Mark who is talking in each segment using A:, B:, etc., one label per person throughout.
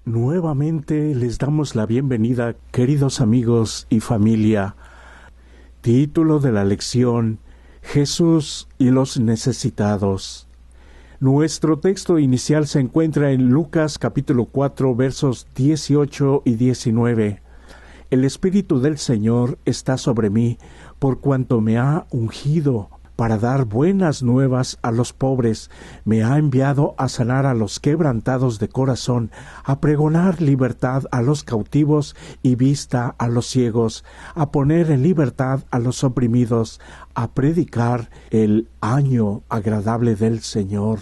A: Nuevamente les damos la bienvenida, queridos amigos y familia. Título de la lección: Jesús y los necesitados. Nuestro texto inicial se encuentra en Lucas capítulo 4, versos 18 y 19. El Espíritu del Señor está sobre mí, por cuanto me ha ungido para dar buenas nuevas a los pobres, me ha enviado a sanar a los quebrantados de corazón, a pregonar libertad a los cautivos y vista a los ciegos, a poner en libertad a los oprimidos, a predicar el año agradable del Señor.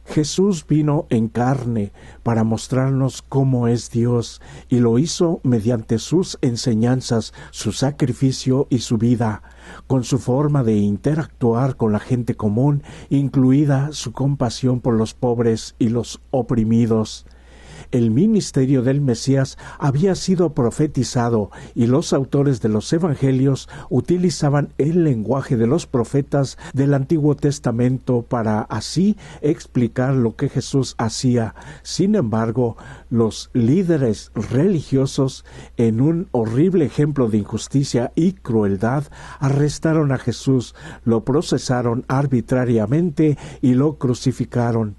A: Jesús vino en carne para mostrarnos cómo es Dios, y lo hizo mediante sus enseñanzas, su sacrificio y su vida, con su forma de interactuar con la gente común, incluida su compasión por los pobres y los oprimidos. El ministerio del Mesías había sido profetizado y los autores de los evangelios utilizaban el lenguaje de los profetas del Antiguo Testamento para así explicar lo que Jesús hacía. Sin embargo, los líderes religiosos, en un horrible ejemplo de injusticia y crueldad, arrestaron a Jesús, lo procesaron arbitrariamente y lo crucificaron.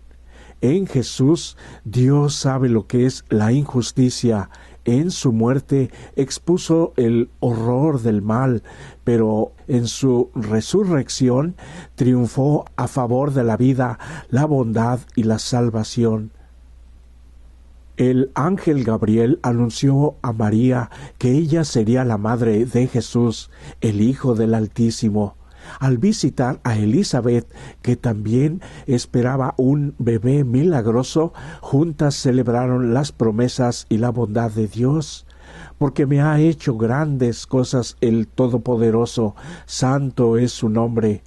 A: En Jesús, Dios sabe lo que es la injusticia. En su muerte expuso el horror del mal, pero en su resurrección triunfó a favor de la vida, la bondad y la salvación. El ángel Gabriel anunció a María que ella sería la madre de Jesús, el Hijo del Altísimo. Al visitar a Elizabeth, que también esperaba un bebé milagroso, juntas celebraron las promesas y la bondad de Dios. Porque me ha hecho grandes cosas el Todopoderoso, santo es su nombre.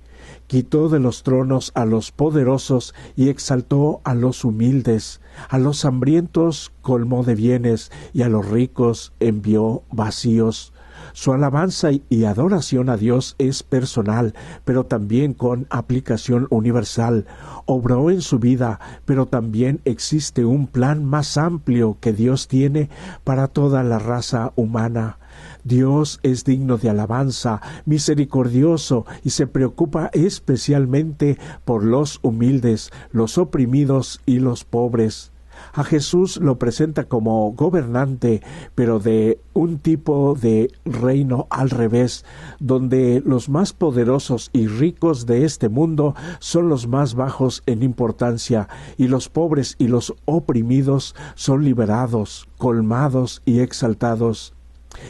A: Quitó de los tronos a los poderosos y exaltó a los humildes. A los hambrientos colmó de bienes y a los ricos envió vacíos. Su alabanza y adoración a Dios es personal, pero también con aplicación universal. Obró en su vida, pero también existe un plan más amplio que Dios tiene para toda la raza humana. Dios es digno de alabanza, misericordioso y se preocupa especialmente por los humildes, los oprimidos y los pobres. A Jesús lo presenta como gobernante, pero de un tipo de reino al revés, donde los más poderosos y ricos de este mundo son los más bajos en importancia, y los pobres y los oprimidos son liberados, colmados y exaltados.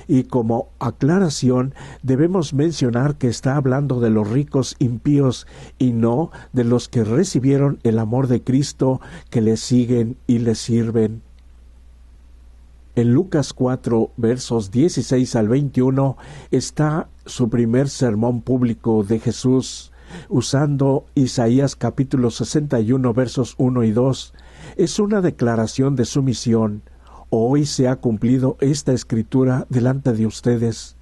A: Y como aclaración, debemos mencionar que está hablando de los ricos impíos y no de los que recibieron el amor de Cristo, que le siguen y le sirven. En Lucas 4, versos 16 al 21, está su primer sermón público de Jesús, usando Isaías capítulo 61, versos 1 y 2. Es una declaración de su misión. Hoy se ha cumplido esta escritura delante de ustedes.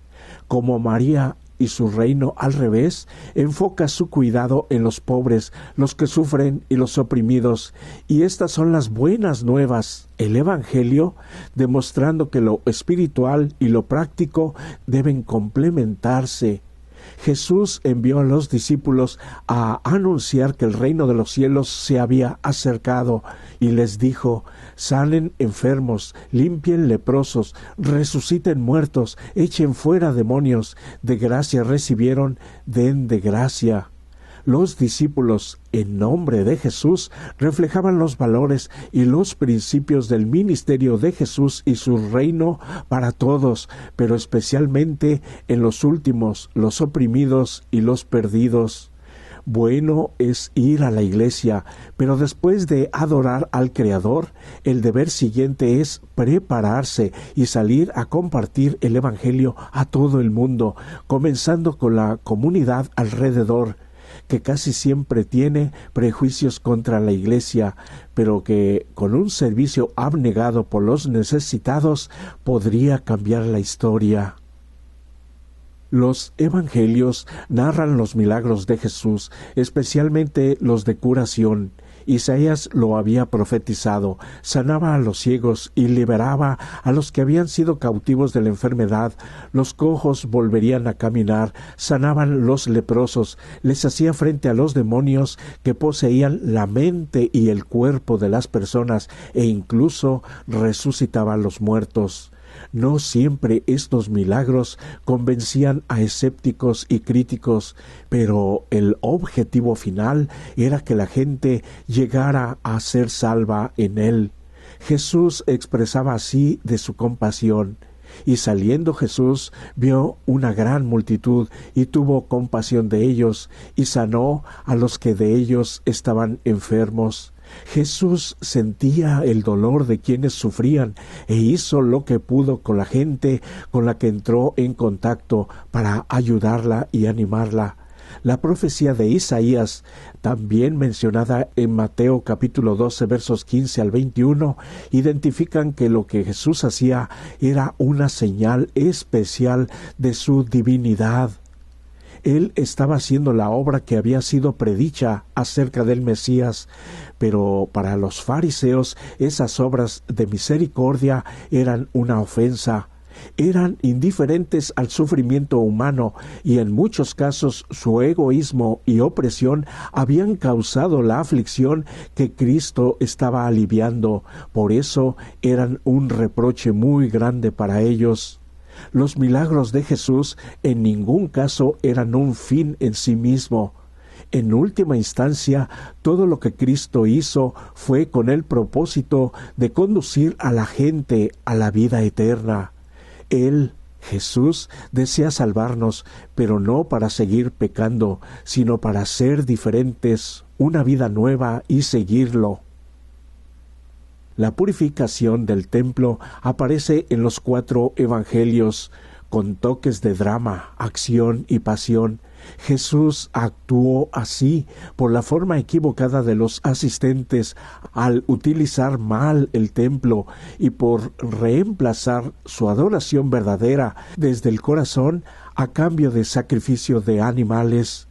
A: Como María y su reino al revés, enfoca su cuidado en los pobres, los que sufren y los oprimidos. Y estas son las buenas nuevas, el Evangelio, demostrando que lo espiritual y lo práctico deben complementarse. Jesús envió a los discípulos a anunciar que el reino de los cielos se había acercado y les dijo: sanen enfermos, limpien leprosos, resuciten muertos, echen fuera demonios, de gracia recibieron, den de gracia. Los discípulos, en nombre de Jesús, reflejaban los valores y los principios del ministerio de Jesús y su reino para todos, pero especialmente en los últimos, los oprimidos y los perdidos. Bueno es ir a la iglesia, pero después de adorar al Creador, el deber siguiente es prepararse y salir a compartir el Evangelio a todo el mundo, comenzando con la comunidad alrededor, que casi siempre tiene prejuicios contra la iglesia, pero que con un servicio abnegado por los necesitados podría cambiar la historia. Los evangelios narran los milagros de Jesús, especialmente los de curación. Isaías lo había profetizado, sanaba a los ciegos y liberaba a los que habían sido cautivos de la enfermedad, los cojos volverían a caminar, sanaban los leprosos, les hacía frente a los demonios que poseían la mente y el cuerpo de las personas e incluso resucitaba a los muertos. No siempre estos milagros convencían a escépticos y críticos, pero el objetivo final era que la gente llegara a ser salva en él. Jesús expresaba así de su compasión. Y saliendo Jesús vio una gran multitud y tuvo compasión de ellos y sanó a los que de ellos estaban enfermos. Jesús sentía el dolor de quienes sufrían e hizo lo que pudo con la gente con la que entró en contacto para ayudarla y animarla. La profecía de Isaías, también mencionada en Mateo capítulo 12 versos 15 al 21, identifican que lo que Jesús hacía era una señal especial de su divinidad. Él estaba haciendo la obra que había sido predicha acerca del Mesías, pero para los fariseos esas obras de misericordia eran una ofensa. Eran indiferentes al sufrimiento humano y en muchos casos su egoísmo y opresión habían causado la aflicción que Cristo estaba aliviando. Por eso eran un reproche muy grande para ellos. Los milagros de Jesús en ningún caso eran un fin en sí mismo. En última instancia, todo lo que Cristo hizo fue con el propósito de conducir a la gente a la vida eterna. Él, Jesús, desea salvarnos, pero no para seguir pecando, sino para ser diferentes, una vida nueva y seguirlo. La purificación del templo aparece en los 4 evangelios, con toques de drama, acción y pasión. Jesús actuó así por la forma equivocada de los asistentes al utilizar mal el templo y por reemplazar su adoración verdadera desde el corazón a cambio de sacrificio de animales.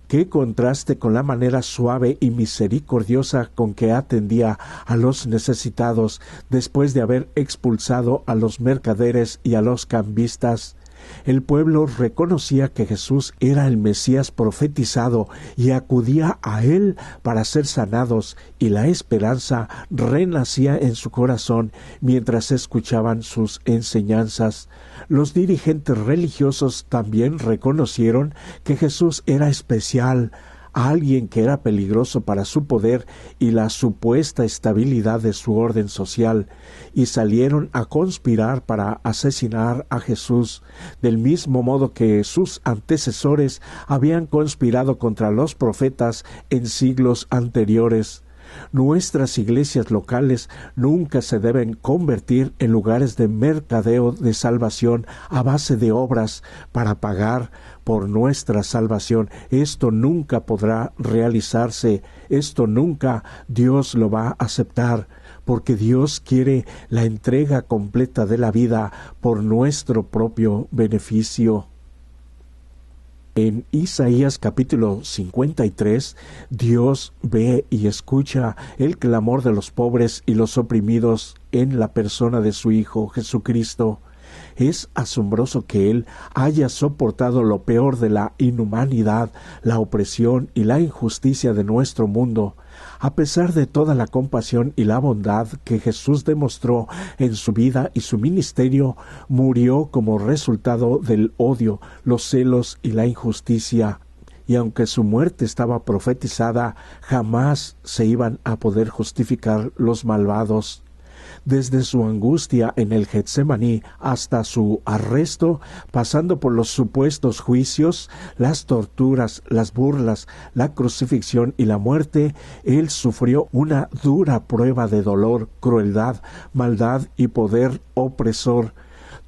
A: Qué contraste con la manera suave y misericordiosa con que atendía a los necesitados después de haber expulsado a los mercaderes y a los cambistas. El pueblo reconocía que Jesús era el Mesías profetizado y acudía a él para ser sanados, y la esperanza renacía en su corazón mientras escuchaban sus enseñanzas. Los dirigentes religiosos también reconocieron que Jesús era especial, alguien que era peligroso para su poder y la supuesta estabilidad de su orden social, y salieron a conspirar para asesinar a Jesús, del mismo modo que sus antecesores habían conspirado contra los profetas en siglos anteriores. Nuestras iglesias locales nunca se deben convertir en lugares de mercadeo de salvación a base de obras para pagar por nuestra salvación. Esto nunca podrá realizarse, esto nunca Dios lo va a aceptar, porque Dios quiere la entrega completa de la vida por nuestro propio beneficio. En Isaías capítulo 53, Dios ve y escucha el clamor de los pobres y los oprimidos en la persona de su Hijo Jesucristo. Es asombroso que Él haya soportado lo peor de la inhumanidad, la opresión y la injusticia de nuestro mundo. A pesar de toda la compasión y la bondad que Jesús demostró en su vida y su ministerio, murió como resultado del odio, los celos y la injusticia. Y aunque su muerte estaba profetizada, jamás se iban a poder justificar los malvados. Desde su angustia en el Getsemaní hasta su arresto, pasando por los supuestos juicios, las torturas, las burlas, la crucifixión y la muerte, Él sufrió una dura prueba de dolor, crueldad, maldad y poder opresor.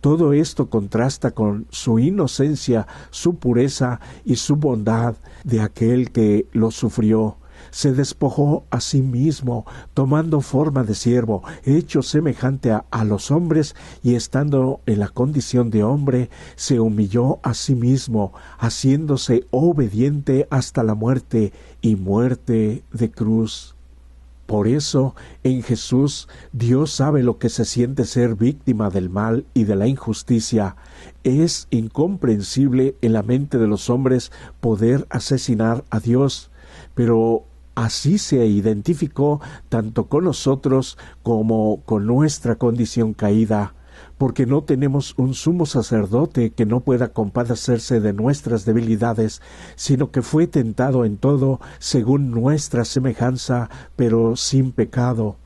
A: Todo esto contrasta con su inocencia, su pureza y su bondad de aquel que lo sufrió. se despojó a sí mismo, tomando forma de siervo, hecho semejante a los hombres, y estando en la condición de hombre, se humilló a sí mismo, haciéndose obediente hasta la muerte, y muerte de cruz. Por eso, en Jesús, Dios sabe lo que se siente ser víctima del mal y de la injusticia. Es incomprensible en la mente de los hombres poder asesinar a Dios, pero así se identificó tanto con nosotros como con nuestra condición caída, porque no tenemos un sumo sacerdote que no pueda compadecerse de nuestras debilidades, sino que fue tentado en todo según nuestra semejanza, pero sin pecado.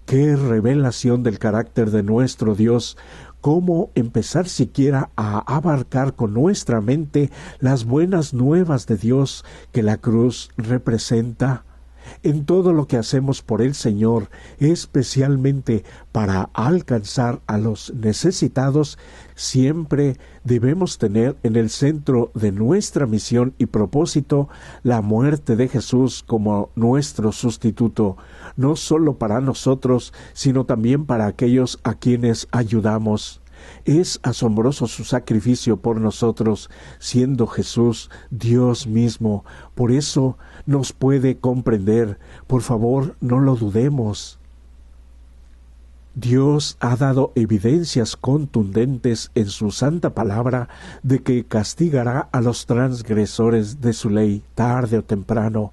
A: ¡Qué revelación del carácter de nuestro Dios! ¿Cómo empezar siquiera a abarcar con nuestra mente las buenas nuevas de Dios que la cruz representa? En todo lo que hacemos por el Señor, especialmente para alcanzar a los necesitados, siempre debemos tener en el centro de nuestra misión y propósito la muerte de Jesús como nuestro sustituto, no solo para nosotros, sino también para aquellos a quienes ayudamos. Es asombroso su sacrificio por nosotros, siendo Jesús Dios mismo. Por eso nos puede comprender. Por favor, no lo dudemos. Dios ha dado evidencias contundentes en su santa palabra de que castigará a los transgresores de su ley tarde o temprano.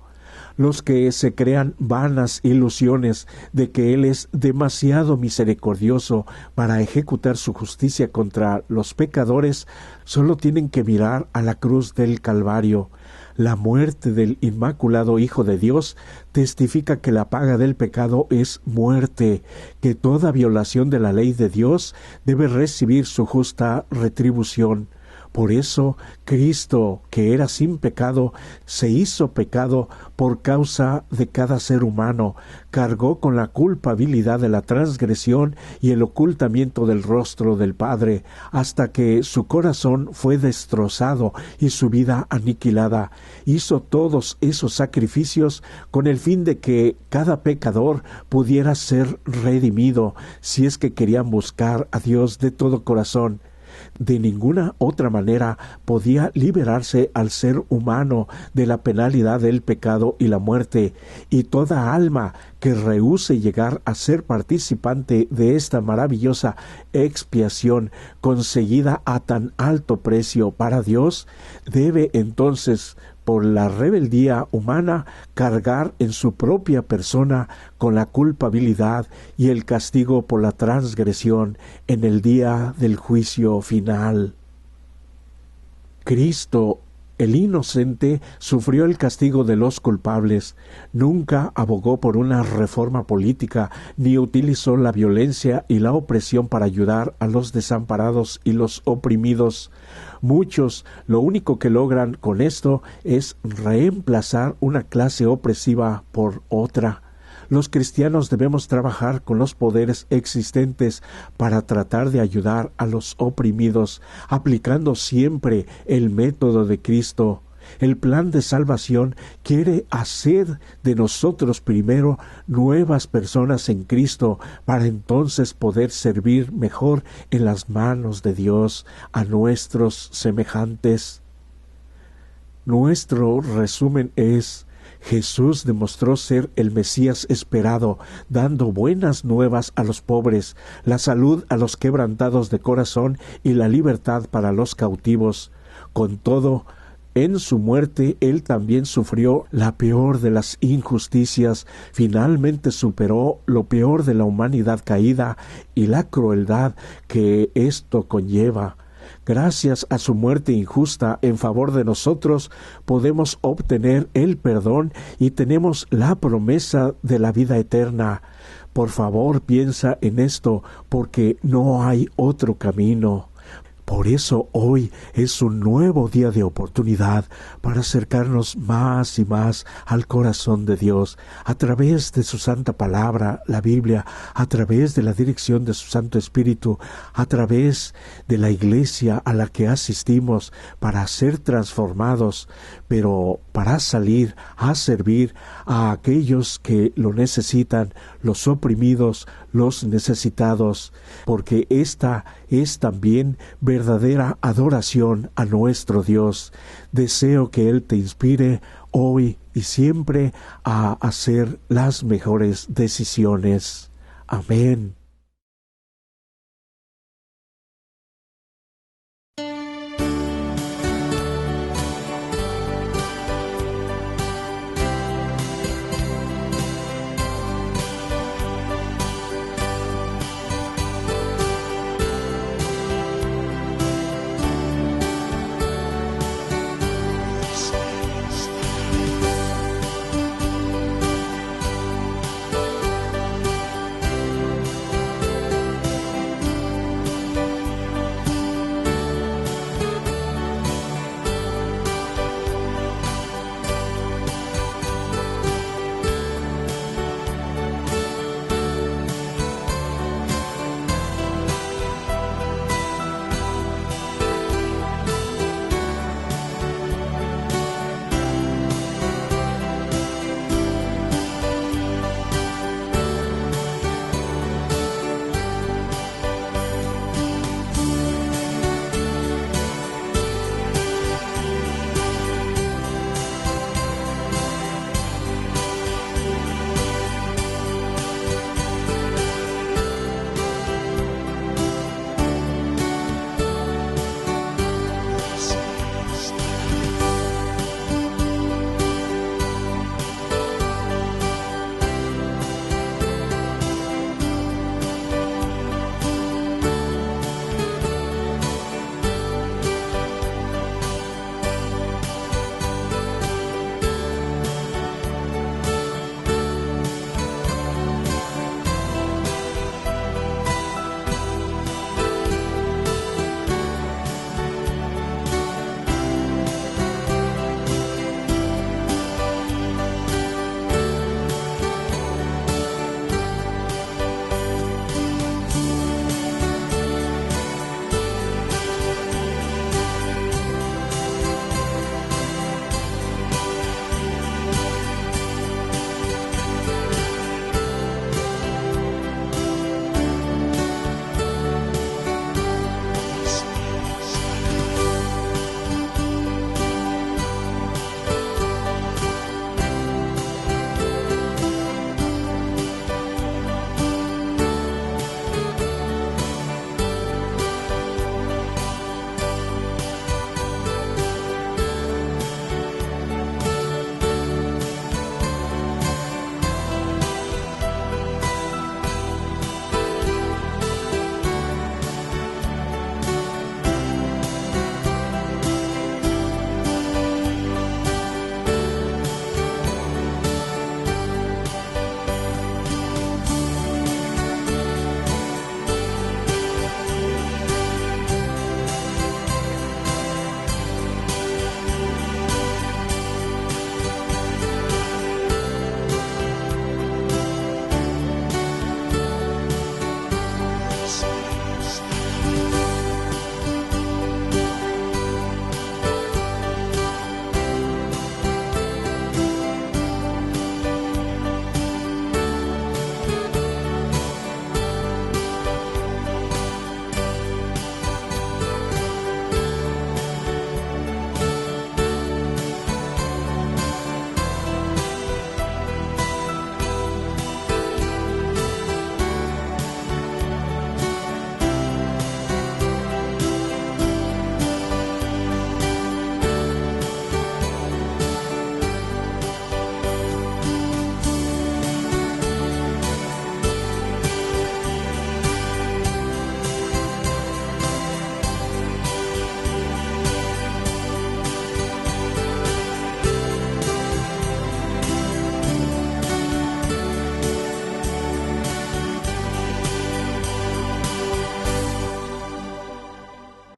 A: Los que se crean vanas ilusiones de que Él es demasiado misericordioso para ejecutar su justicia contra los pecadores, solo tienen que mirar a la cruz del Calvario. La muerte del Inmaculado Hijo de Dios testifica que la paga del pecado es muerte, que toda violación de la ley de Dios debe recibir su justa retribución. Por eso, Cristo, que era sin pecado, se hizo pecado por causa de cada ser humano, cargó con la culpabilidad de la transgresión y el ocultamiento del rostro del Padre, hasta que su corazón fue destrozado y su vida aniquilada. Hizo todos esos sacrificios con el fin de que cada pecador pudiera ser redimido, si es que querían buscar a Dios de todo corazón. De ninguna otra manera podía liberarse al ser humano de la penalidad del pecado y la muerte, y toda alma que rehúse llegar a ser participante de esta maravillosa expiación conseguida a tan alto precio para Dios, debe entonces, por la rebeldía humana, cargar en su propia persona con la culpabilidad y el castigo por la transgresión en el día del juicio final. Cristo, el inocente, sufrió el castigo de los culpables. Nunca abogó por una reforma política, ni utilizó la violencia y la opresión para ayudar a los desamparados y los oprimidos. Muchos lo único que logran con esto es reemplazar una clase opresiva por otra. Los cristianos debemos trabajar con los poderes existentes para tratar de ayudar a los oprimidos, aplicando siempre el método de Cristo. El plan de salvación quiere hacer de nosotros primero nuevas personas en Cristo, para entonces poder servir mejor en las manos de Dios a nuestros semejantes. Nuestro resumen es: Jesús demostró ser el Mesías esperado, dando buenas nuevas a los pobres, la salud a los quebrantados de corazón y la libertad para los cautivos. Con todo, en su muerte Él también sufrió la peor de las injusticias, finalmente superó lo peor de la humanidad caída y la crueldad que esto conlleva. Gracias a su muerte injusta en favor de nosotros, podemos obtener el perdón y tenemos la promesa de la vida eterna. Por favor, piensa en esto, porque no hay otro camino. Por eso hoy es un nuevo día de oportunidad para acercarnos más y más al corazón de Dios a través de su santa palabra, la Biblia, a través de la dirección de su Santo Espíritu, a través de la iglesia a la que asistimos para ser transformados, pero para salir a servir a aquellos que lo necesitan, los oprimidos, los necesitados, porque esta es también verdadera adoración a nuestro Dios. Deseo que Él te inspire hoy y siempre a hacer las mejores decisiones. Amén.